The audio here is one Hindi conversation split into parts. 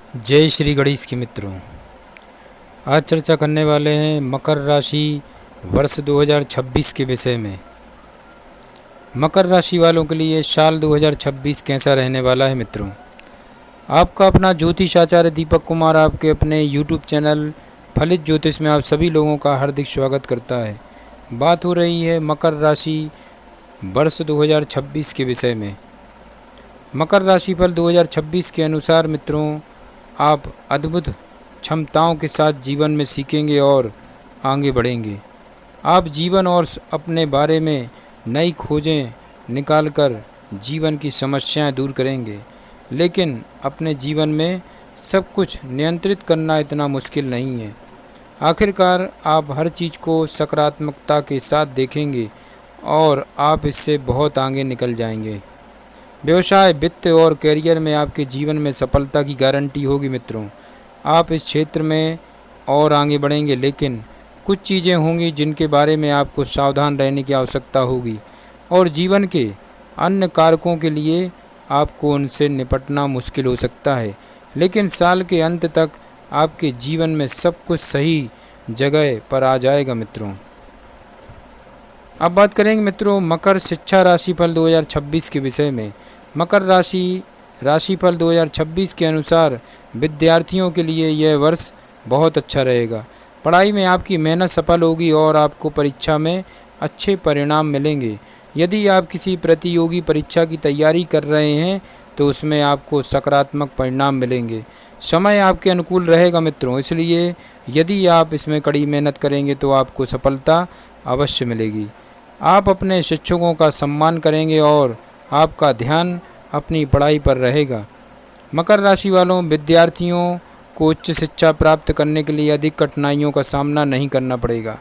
जय श्री गणेश के मित्रों। आज चर्चा करने वाले हैं मकर राशि वर्ष 2026 के विषय में। मकर राशि वालों के लिए साल 2026 कैसा रहने वाला है मित्रों। आपका अपना ज्योतिष आचार्य दीपक कुमार आपके अपने YouTube चैनल फलित ज्योतिष में आप सभी लोगों का हार्दिक स्वागत करता है। बात हो रही है मकर राशि वर्ष 2026 के विषय में। मकर राशि फल 2026 के अनुसार मित्रों, आप अद्भुत क्षमताओं के साथ जीवन में सीखेंगे और आगे बढ़ेंगे। आप जीवन और अपने बारे में नई खोजें निकालकर जीवन की समस्याएं दूर करेंगे, लेकिन अपने जीवन में सब कुछ नियंत्रित करना इतना मुश्किल नहीं है। आखिरकार आप हर चीज़ को सकारात्मकता के साथ देखेंगे और आप इससे बहुत आगे निकल जाएंगे। व्यवसाय, वित्त और करियर में आपके जीवन में सफलता की गारंटी होगी मित्रों। आप इस क्षेत्र में और आगे बढ़ेंगे, लेकिन कुछ चीज़ें होंगी जिनके बारे में आपको सावधान रहने की आवश्यकता होगी और जीवन के अन्य कारकों के लिए आपको उनसे निपटना मुश्किल हो सकता है। लेकिन साल के अंत तक आपके जीवन में सब कुछ सही जगह पर आ जाएगा मित्रों। अब बात करेंगे मित्रों मकर शिक्षा राशिफल 2026 के विषय में। मकर राशिफल 2026 के अनुसार विद्यार्थियों के लिए यह वर्ष बहुत अच्छा रहेगा। पढ़ाई में आपकी मेहनत सफल होगी और आपको परीक्षा में अच्छे परिणाम मिलेंगे। यदि आप किसी प्रतियोगी परीक्षा की तैयारी कर रहे हैं तो उसमें आपको सकारात्मक परिणाम मिलेंगे। समय आपके अनुकूल रहेगा मित्रों, इसलिए यदि आप इसमें कड़ी मेहनत करेंगे तो आपको सफलता अवश्य मिलेगी। आप अपने शिक्षकों का सम्मान करेंगे और आपका ध्यान अपनी पढ़ाई पर रहेगा। मकर राशि वालों विद्यार्थियों को उच्च शिक्षा प्राप्त करने के लिए अधिक कठिनाइयों का सामना नहीं करना पड़ेगा।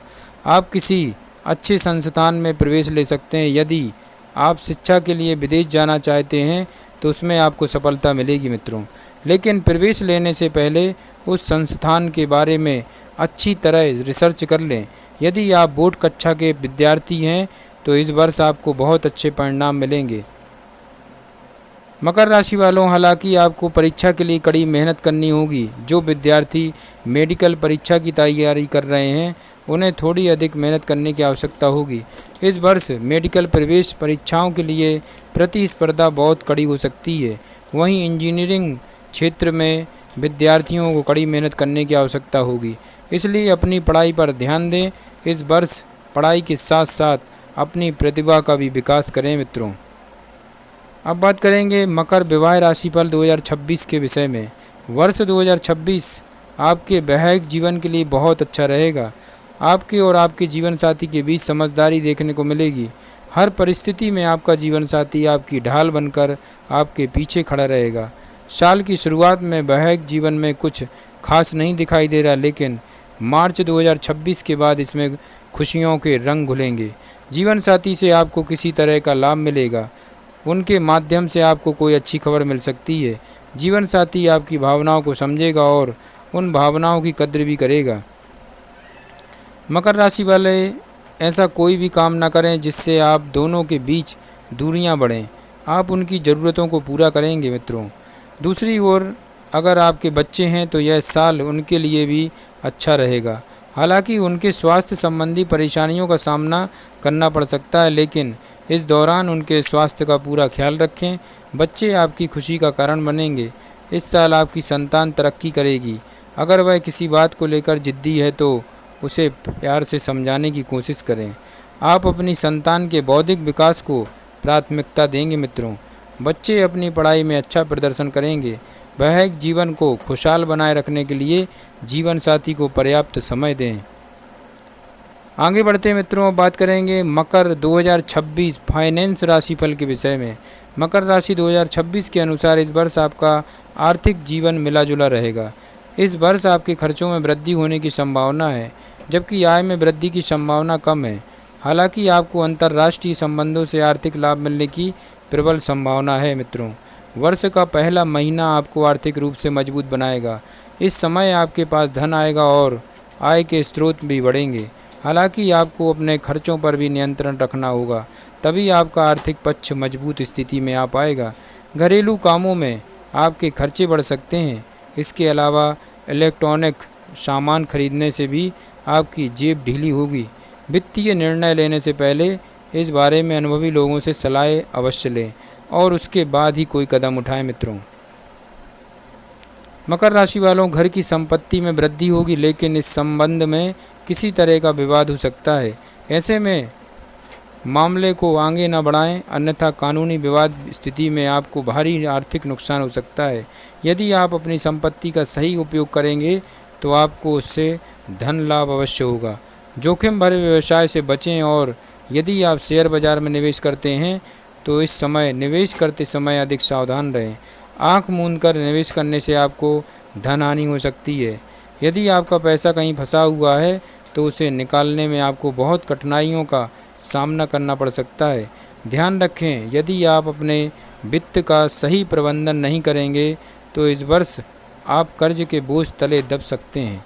आप किसी अच्छे संस्थान में प्रवेश ले सकते हैं। यदि आप शिक्षा के लिए विदेश जाना चाहते हैं तो उसमें आपको सफलता मिलेगी मित्रों, लेकिन प्रवेश लेने से पहले उस संस्थान के बारे में अच्छी तरह रिसर्च कर लें। यदि आप बोर्ड कक्षा के विद्यार्थी हैं तो इस वर्ष आपको बहुत अच्छे परिणाम मिलेंगे। मकर राशि वालों हालांकि आपको परीक्षा के लिए कड़ी मेहनत करनी होगी। जो विद्यार्थी मेडिकल परीक्षा की तैयारी कर रहे हैं उन्हें थोड़ी अधिक मेहनत करने की आवश्यकता होगी। इस वर्ष मेडिकल प्रवेश परीक्षाओं के लिए प्रतिस्पर्धा बहुत कड़ी हो सकती है। वहीं इंजीनियरिंग क्षेत्र में विद्यार्थियों को कड़ी मेहनत करने की आवश्यकता होगी, इसलिए अपनी पढ़ाई पर ध्यान दें। इस वर्ष पढ़ाई के साथ साथ अपनी प्रतिभा का भी विकास करें मित्रों। अब बात करेंगे मकर विवाह राशिफल 2026 के विषय में। वर्ष 2026 आपके वैवाहिक जीवन के लिए बहुत अच्छा रहेगा। आपके और आपके जीवन साथी के बीच समझदारी देखने को मिलेगी। हर परिस्थिति में आपका जीवन साथी आपकी ढाल बनकर आपके पीछे खड़ा रहेगा। साल की शुरुआत में वैवाहिक जीवन में कुछ खास नहीं दिखाई दे रहा, लेकिन मार्च 2026 के बाद इसमें खुशियों के रंग घुलेंगे। जीवन साथी से आपको किसी तरह का लाभ मिलेगा। उनके माध्यम से आपको कोई अच्छी खबर मिल सकती है। जीवन साथी आपकी भावनाओं को समझेगा और उन भावनाओं की कद्र भी करेगा। मकर राशि वाले ऐसा कोई भी काम ना करें जिससे आप दोनों के बीच दूरियां बढ़ें। आप उनकी ज़रूरतों को पूरा करेंगे मित्रों। दूसरी ओर अगर आपके बच्चे हैं तो यह साल उनके लिए भी अच्छा रहेगा। हालांकि उनके स्वास्थ्य संबंधी परेशानियों का सामना करना पड़ सकता है, लेकिन इस दौरान उनके स्वास्थ्य का पूरा ख्याल रखें। बच्चे आपकी खुशी का कारण बनेंगे। इस साल आपकी संतान तरक्की करेगी। अगर वह किसी बात को लेकर जिद्दी है तो उसे प्यार से समझाने की कोशिश करें। आप अपनी संतान के बौद्धिक विकास को प्राथमिकता देंगे मित्रों। बच्चे अपनी पढ़ाई में अच्छा प्रदर्शन करेंगे। वैवाहिक जीवन को खुशहाल बनाए रखने के लिए जीवन साथी को पर्याप्त समय दें। आगे बढ़ते मित्रों, बात करेंगे मकर 2026 फाइनेंस राशिफल के विषय में। मकर राशि 2026 के अनुसार इस वर्ष आपका आर्थिक जीवन मिला जुला रहेगा। इस वर्ष आपके खर्चों में वृद्धि होने की संभावना है, जबकि आय में वृद्धि की संभावना कम है। हालांकि आपको अंतर्राष्ट्रीय संबंधों से आर्थिक लाभ मिलने की प्रबल संभावना है मित्रों। वर्ष का पहला महीना आपको आर्थिक रूप से मजबूत बनाएगा। इस समय आपके पास धन आएगा और आय के स्रोत भी बढ़ेंगे। हालांकि आपको अपने खर्चों पर भी नियंत्रण रखना होगा, तभी आपका आर्थिक पक्ष मजबूत स्थिति में आ पाएगा। घरेलू कामों में आपके खर्चे बढ़ सकते हैं, इसके अलावा इलेक्ट्रॉनिक सामान खरीदने से भी आपकी जेब ढीली होगी। वित्तीय निर्णय लेने से पहले इस बारे में अनुभवी लोगों से सलाह अवश्य लें और उसके बाद ही कोई कदम उठाएं मित्रों। मकर राशि वालों, घर की संपत्ति में वृद्धि होगी, लेकिन इस संबंध में किसी तरह का विवाद हो सकता है। ऐसे में मामले को आगे न बढ़ाएं, अन्यथा कानूनी विवाद स्थिति में आपको भारी आर्थिक नुकसान हो सकता है। यदि आप अपनी संपत्ति का सही उपयोग करेंगे तो आपको उससे धन लाभ अवश्य होगा। जोखिम भरे व्यवसाय से बचें और यदि आप शेयर बाजार में निवेश करते हैं तो इस समय निवेश करते समय अधिक सावधान रहें। आंख मूंद कर निवेश करने से आपको धन हानि हो सकती है। यदि आपका पैसा कहीं फंसा हुआ है तो उसे निकालने में आपको बहुत कठिनाइयों का सामना करना पड़ सकता है। ध्यान रखें, यदि आप अपने वित्त का सही प्रबंधन नहीं करेंगे तो इस वर्ष आप कर्ज के बोझ तले दब सकते हैं।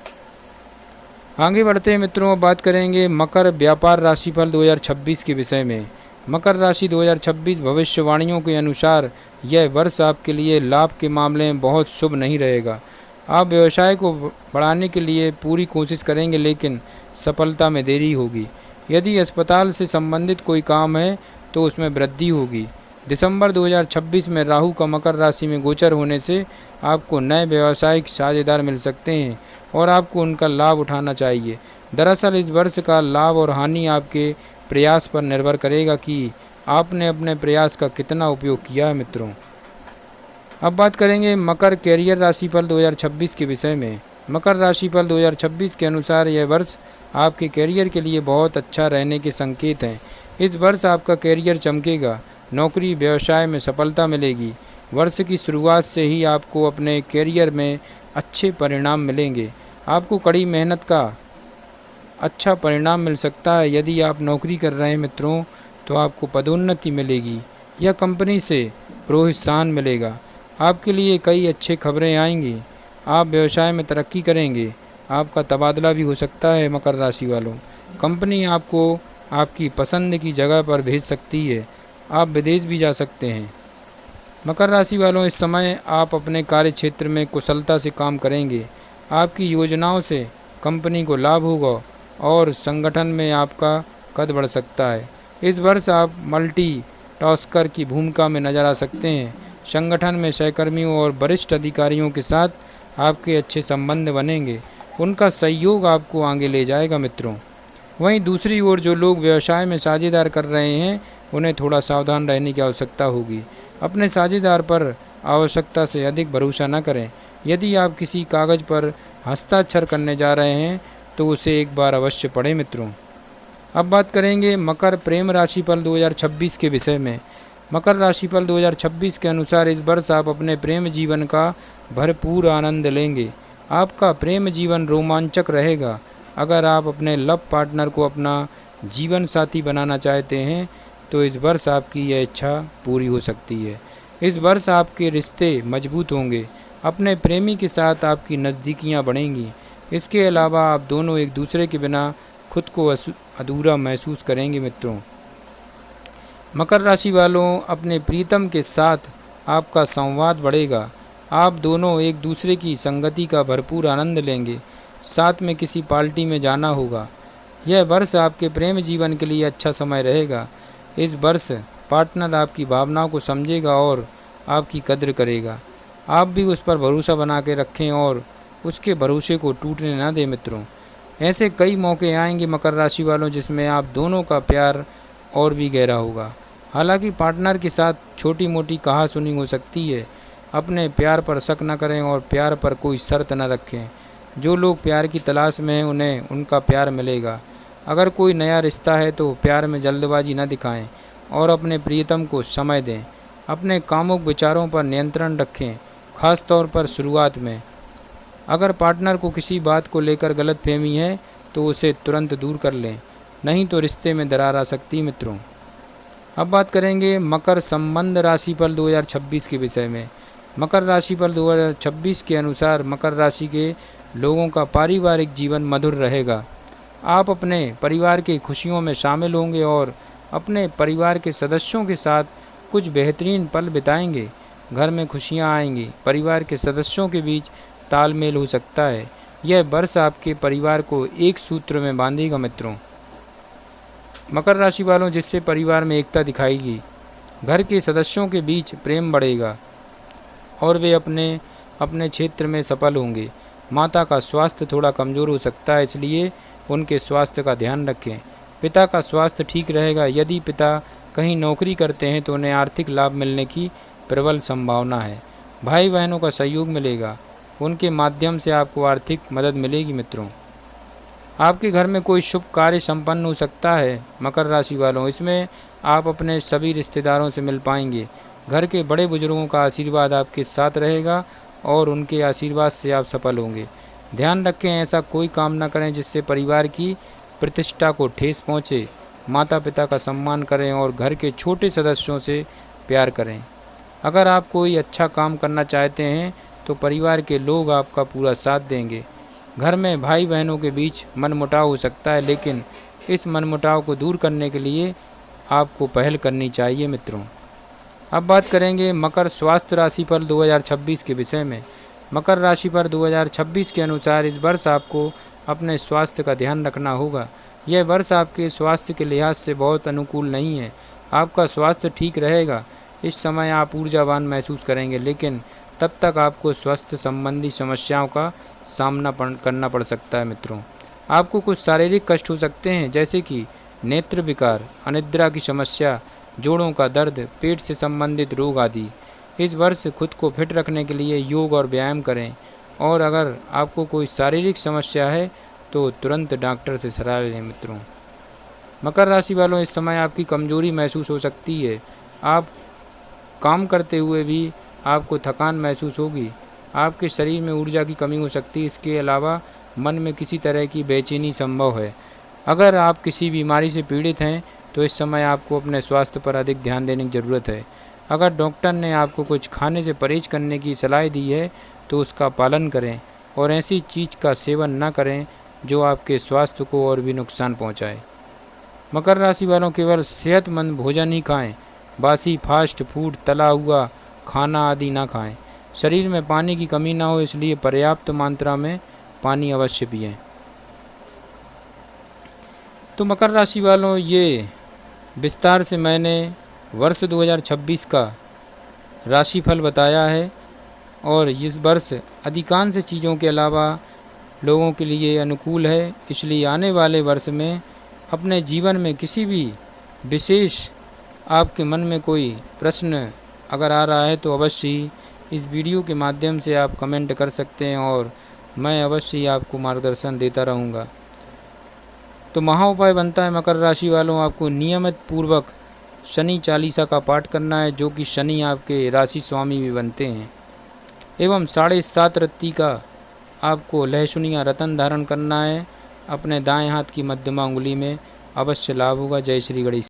आगे बढ़ते हैं मित्रों, बात करेंगे मकर व्यापार राशिफल 2026 के विषय में। मकर राशि 2026 भविष्यवाणियों के अनुसार यह वर्ष आपके लिए लाभ के मामले में बहुत शुभ नहीं रहेगा। आप व्यवसाय को बढ़ाने के लिए पूरी कोशिश करेंगे, लेकिन सफलता में देरी होगी। यदि अस्पताल से संबंधित कोई काम है तो उसमें वृद्धि होगी। दिसंबर 2026 में राहु का मकर राशि में गोचर होने से आपको नए व्यावसायिक साझेदार मिल सकते हैं और आपको उनका लाभ उठाना चाहिए। दरअसल इस वर्ष का लाभ और हानि आपके प्रयास पर निर्भर करेगा कि आपने अपने प्रयास का कितना उपयोग किया है मित्रों। अब बात करेंगे मकर कैरियर राशिफल 2026 के विषय में। मकर राशिफल 2026 के अनुसार यह वर्ष आपके कैरियर के लिए बहुत अच्छा रहने के संकेत हैं। इस वर्ष आपका कैरियर चमकेगा, नौकरी व्यवसाय में सफलता मिलेगी। वर्ष की शुरुआत से ही आपको अपने कैरियर में अच्छे परिणाम मिलेंगे। आपको कड़ी मेहनत का अच्छा परिणाम मिल सकता है। यदि आप नौकरी कर रहे हैं मित्रों तो आपको पदोन्नति मिलेगी या कंपनी से प्रोत्साहन मिलेगा। आपके लिए कई अच्छी खबरें आएंगी। आप व्यवसाय में तरक्की करेंगे। आपका तबादला भी हो सकता है। मकर राशि वालों, कंपनी आपको आपकी पसंद की जगह पर भेज सकती है। आप विदेश भी जा सकते हैं। मकर राशि वालों, इस समय आप अपने कार्य क्षेत्र में कुशलता से काम करेंगे। आपकी योजनाओं से कंपनी को लाभ होगा और संगठन में आपका कद बढ़ सकता है। इस वर्ष आप मल्टी टास्कर की भूमिका में नजर आ सकते हैं। संगठन में सहकर्मियों और वरिष्ठ अधिकारियों के साथ आपके अच्छे संबंध बनेंगे। उनका सहयोग आपको आगे ले जाएगा मित्रों। वहीं दूसरी ओर जो लोग व्यवसाय में साझेदार कर रहे हैं उन्हें थोड़ा सावधान रहने की आवश्यकता होगी। अपने साझेदार पर आवश्यकता से अधिक भरोसा न करें। यदि आप किसी कागज़ पर हस्ताक्षर करने जा रहे हैं तो उसे एक बार अवश्य पढ़ें मित्रों। अब बात करेंगे मकर प्रेम राशिफल 2026 के विषय में। मकर राशिफल 2026 के अनुसार इस वर्ष आप अपने प्रेम जीवन का भरपूर आनंद लेंगे। आपका प्रेम जीवन रोमांचक रहेगा। अगर आप अपने लव पार्टनर को अपना जीवन साथी बनाना चाहते हैं तो इस वर्ष आपकी यह इच्छा पूरी हो सकती है। इस वर्ष आपके रिश्ते मजबूत होंगे। अपने प्रेमी के साथ आपकी नज़दीकियाँ बढ़ेंगी। इसके अलावा आप दोनों एक दूसरे के बिना खुद को अधूरा महसूस करेंगे मित्रों। मकर राशि वालों, अपने प्रीतम के साथ आपका संवाद बढ़ेगा। आप दोनों एक दूसरे की संगति का भरपूर आनंद लेंगे। साथ में किसी पार्टी में जाना होगा। यह वर्ष आपके प्रेम जीवन के लिए अच्छा समय रहेगा। इस वर्ष पार्टनर आपकी भावनाओं को समझेगा और आपकी कद्र करेगा। आप भी उस पर भरोसा बना के रखें और उसके भरोसे को टूटने ना दें मित्रों। ऐसे कई मौके आएंगे मकर राशि वालों जिसमें आप दोनों का प्यार और भी गहरा होगा। हालांकि पार्टनर के साथ छोटी मोटी कहासुनी हो सकती है। अपने प्यार पर शक न करें और प्यार पर कोई शर्त न रखें। जो लोग प्यार की तलाश में हैं उन्हें उनका प्यार मिलेगा। अगर कोई नया रिश्ता है तो प्यार में जल्दबाजी न दिखाएं और अपने प्रियतम को समय दें। अपने कामुक विचारों पर नियंत्रण रखें, खास तौर पर शुरुआत में। अगर पार्टनर को किसी बात को लेकर गलतफहमी है तो उसे तुरंत दूर कर लें, नहीं तो रिश्ते में दरार आ सकती है मित्रों। अब बात करेंगे मकर संबंध राशिफल 2026 के विषय में। मकर राशिफल 2026 के अनुसार मकर राशि के लोगों का पारिवारिक जीवन मधुर रहेगा। आप अपने परिवार की खुशियों में शामिल होंगे और अपने परिवार के सदस्यों के साथ कुछ बेहतरीन पल बिताएंगे। घर में खुशियां आएंगी। परिवार के सदस्यों के बीच तालमेल हो सकता है। यह वर्ष आपके परिवार को एक सूत्र में बांधेगा मित्रों। मकर राशि वालों, जिससे परिवार में एकता दिखाएगी। घर के सदस्यों के बीच प्रेम बढ़ेगा और वे अपने अपने क्षेत्र में सफल होंगे। माता का स्वास्थ्य थोड़ा कमज़ोर हो सकता है, इसलिए उनके स्वास्थ्य का ध्यान रखें। पिता का स्वास्थ्य ठीक रहेगा। यदि पिता कहीं नौकरी करते हैं तो उन्हें आर्थिक लाभ मिलने की प्रबल संभावना है। भाई बहनों का सहयोग मिलेगा, उनके माध्यम से आपको आर्थिक मदद मिलेगी मित्रों। आपके घर में कोई शुभ कार्य संपन्न हो सकता है मकर राशि वालों। इसमें आप अपने सभी रिश्तेदारों से मिल पाएंगे। घर के बड़े बुजुर्गों का आशीर्वाद आपके साथ रहेगा और उनके आशीर्वाद से आप सफल होंगे। ध्यान रखें, ऐसा कोई काम न करें जिससे परिवार की प्रतिष्ठा को ठेस पहुँचे। माता पिता का सम्मान करें और घर के छोटे सदस्यों से प्यार करें। अगर आप कोई अच्छा काम करना चाहते हैं तो परिवार के लोग आपका पूरा साथ देंगे। घर में भाई बहनों के बीच मनमुटाव हो सकता है, लेकिन इस मनमुटाव को दूर करने के लिए आपको पहल करनी चाहिए मित्रों। अब बात करेंगे मकर स्वास्थ्य राशि पर 2026 के विषय में। मकर राशि पर 2026 के अनुसार इस वर्ष आपको अपने स्वास्थ्य का ध्यान रखना होगा। यह वर्ष आपके स्वास्थ्य के लिहाज से बहुत अनुकूल नहीं है। आपका स्वास्थ्य ठीक रहेगा। इस समय आप ऊर्जावान महसूस करेंगे, लेकिन तब तक आपको स्वास्थ्य संबंधी समस्याओं का सामना करना पड़ सकता है मित्रों। आपको कुछ शारीरिक कष्ट हो सकते हैं, जैसे कि नेत्र विकार, अनिद्रा की समस्या, जोड़ों का दर्द, पेट से संबंधित रोग आदि। इस वर्ष खुद को फिट रखने के लिए योग और व्यायाम करें, और अगर आपको कोई शारीरिक समस्या है तो तुरंत डॉक्टर से सलाह लें मित्रों। मकर राशि वालों, इस समय आपकी कमजोरी महसूस हो सकती है। आप काम करते हुए भी आपको थकान महसूस होगी। आपके शरीर में ऊर्जा की कमी हो सकती है। इसके अलावा मन में किसी तरह की बेचैनी संभव है। अगर आप किसी बीमारी से पीड़ित हैं तो इस समय आपको अपने स्वास्थ्य पर अधिक ध्यान देने की ज़रूरत है। अगर डॉक्टर ने आपको कुछ खाने से परहेज करने की सलाह दी है तो उसका पालन करें और ऐसी चीज़ का सेवन न करें जो आपके स्वास्थ्य को और भी नुकसान पहुंचाए। मकर राशि वालों, केवल सेहतमंद भोजन ही खाएं। बासी फास्ट फूड, तला हुआ खाना आदि ना खाएं। शरीर में पानी की कमी ना हो, इसलिए पर्याप्त मात्रा में पानी अवश्य पिएं। तो मकर राशि वालों, ये विस्तार से मैंने वर्ष 2026 का राशिफल बताया है, और इस वर्ष अधिकांश चीज़ों के अलावा लोगों के लिए अनुकूल है। इसलिए आने वाले वर्ष में अपने जीवन में किसी भी विशेष आपके मन में कोई प्रश्न अगर आ रहा है तो अवश्य ही इस वीडियो के माध्यम से आप कमेंट कर सकते हैं, और मैं अवश्य ही आपको मार्गदर्शन देता रहूँगा। तो महा उपाय बनता है मकर राशि वालों, आपको नियमित पूर्वक शनि चालीसा का पाठ करना है, जो कि शनि आपके राशि स्वामी भी बनते हैं, एवं 7.5 रत्ती का आपको लहसुन या रतन धारण करना है अपने दाएं हाथ की मध्यमा उंगली में। अवश्य लाभ होगा। जय श्री गणेश।